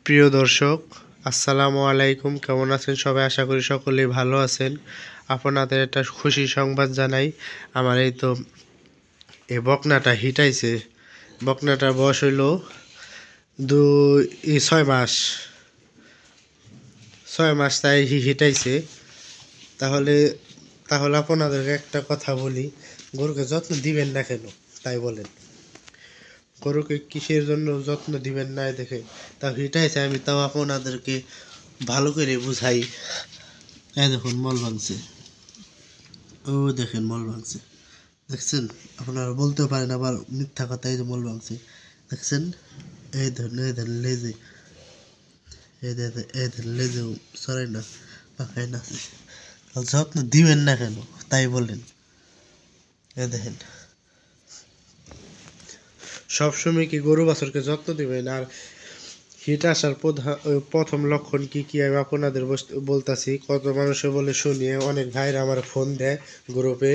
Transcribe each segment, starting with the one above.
প্রিয় দর্শক, আসসালামু আলাইকুম। কেমন আছেন সবাই? আশা করি সকলেই ভালো আছেন। আপনাদের একটা খুশি সংবাদ জানাই। আমার এই তো এই বকনাটা হিটাইছে। বকনাটার বয়স হইল 6 মাস। 6 মাস তাই হিটাইছে। তাহলে তাহলে আপনাদেরকে একটা কথা বলি, গরুকে যত্ন দিবেন না কেন তাই বলেন। গরুকে কিসের জন্য যত্ন দিবেন না দেখে তাও হিটাইছে, আমি তাও আপনাদেরকে ভালো করে বুঝাই। এই দেখুন মল ভাঙছে, ও দেখেন মল ভাঙছে, দেখছেন? আপনারা বলতেও পারেন আবার মিথ্যা কথা, এই যে মল ভাঙছে দেখছেন। এই ধরুন, এই ধরুন লেজে, এই ধরুন লেজে সরাই না, পাখাই না। যত্ন দিবেন না কেন তাই বলেন। এ দেখেন, সবসময় কি গরু বাছুরকে যত্ন দিবেন? আর হিট আসার প্রথম লক্ষণ কি কি আমি আপনাদের বলতাছি। কত মানুষে বলে শুনিয়ে, অনেক ভাইরা আমার ফোন দেয় গ্রুপে,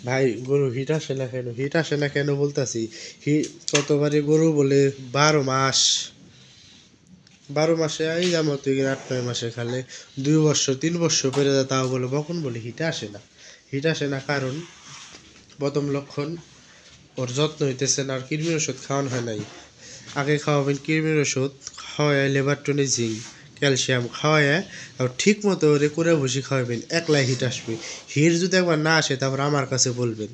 ভাই গরু হিট আসে না কেন, হিট আসে না কেন বলতাছি। কতবারে গরু বলে 12 মাস, 12 মাসে এই যেমন 8-9 মাসে খালে 2 বছর 3 বছর পেরে যায়, তাও বলে বকন বলে হিট আসে না। হিট আসে না কারণ প্রথম লক্ষণ ওর যত্ন হইতেছে না, আর কৃমির ওষুধ খাওয়ানো হয় নাই। আগে খাওয়াবেন কৃমির ওষুধ, খাওয়ায় লেবার টনিক, জিঙ্ক, ক্যালসিয়াম খাওয়ায়, আর ঠিক মতো ওরে করে বসে খাওয়াবেন, একলাই হিট আসবে। হিট যদি একবার না আসে তারপর আমার কাছে বলবেন,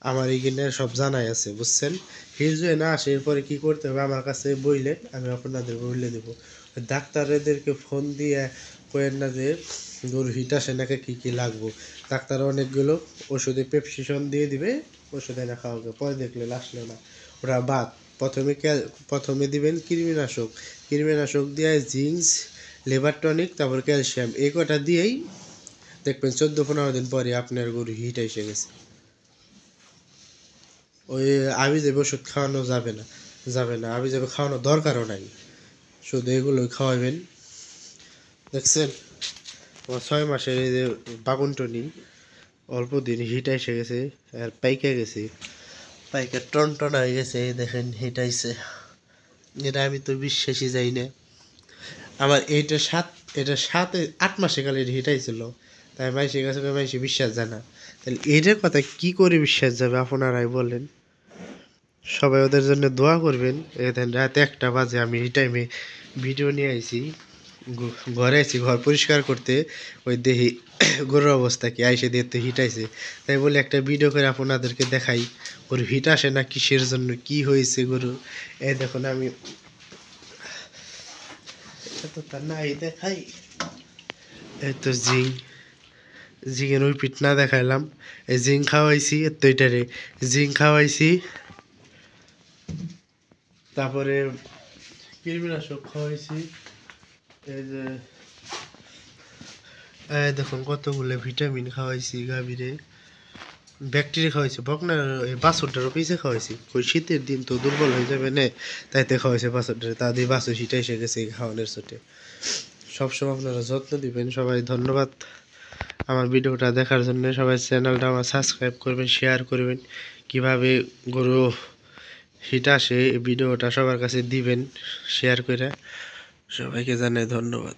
আমার এইখানে সব জানাই আছে, বুঝছেন? হিট যদি না আসে এরপরে কী করতে হবে আমার কাছে বললেন, আমি আপনাদের বলে দেবো। ডাক্তারদেরকে ফোন দিয়ে কয়েন না যে গরু হিট আসে নাকি কী কী লাগবো। ডাক্তার অনেকগুলো ওষুধে প্রেসক্রিপশন দিয়ে দিবে, ওষুধ এনে খাওয়াবে, পরে দেখলে আসলো না, ওরা বাদ। প্রথমে দিবেন কৃমিনাশক, কৃমিনাশক দিয়ে জিঙ্ক, লেবার টনিক, তারপর ক্যালসিয়াম, এই কটা দিয়েই দেখবেন 14-15 দিন পরে আপনার গরু হিট এসে গেছে। ওই আবি যাবে ওষুধ খাওয়ানো যাবে না, আবি যাবে খাওয়ানো দরকারও নাই, শুধু এগুলোই খাওয়াবেন। দেখছেন, 6 মাসের এই যে বাগুনটনি অল্প দিন হিট এসে গেছে, আর পাইকে গেছে, পাইকে টন হয়ে গেছে। দেখেন হিট আইছে, এটা আমি তো বিশ্বাসই যাই না। আমার এটা 7-8 মাসে কালে হিট আইছিল, তাই মাইসে কাছে মাইসে বিশ্বাস যায় না। তাহলে এটার কথা কি করে বিশ্বাস যাবে আপনারাই বলেন। সবাই ওদের জন্য দোয়া করবেন। এদিন রাত 1টা বাজে আমি এই টাইমে ভিডিও নিয়ে আইছি, ঘরে আইছি, ঘর পরিষ্কার করতে, ওই দেখি গরুর অবস্থা কি, আইসে দেখতে হিট আইছে, তাই বলে একটা ভিডিও করে আপনাদেরকে দেখাই গরু হিট আসে না কিসের জন্য, কি হয়েছে গরু। এই দেখুন আমি তো তা নাই দেখাই, এই তো জিঙের ওই পিঠ না দেখাইলাম, এই জিং খাওয়াইছি, এত এটারে জিং খাওয়াইছি, তারপরে কৃমিনাশক খাওয়াইছি, এই যে দেখুন কতগুলো ভিটামিন খাওয়াইছি গাভীরে, ব্যাকটেরিয়া খাওয়াইছি, বকনার এই বাছুরটারও পিছিয়ে খাওয়াইছি। ওই শীতের দিন তো দুর্বল হয়ে যাবে না, তাইতে খাওয়াইছে বাছুরটারে, তা দিয়ে বাছুর শীতে এসে গেছে খাওয়ানোর ছোটে। সবসময় আপনারা যত্ন দিবেন। সবাই ধন্যবাদ আমার ভিডিওটা দেখার জন্য। সবাই চ্যানেলটা আমার সাবস্ক্রাইব করবেন, শেয়ার করবেন, কিভাবে গরু হিট আসে এই ভিডিওটা সবার কাছে দিবেন শেয়ার করে। সবাইকে জানাই ধন্যবাদ।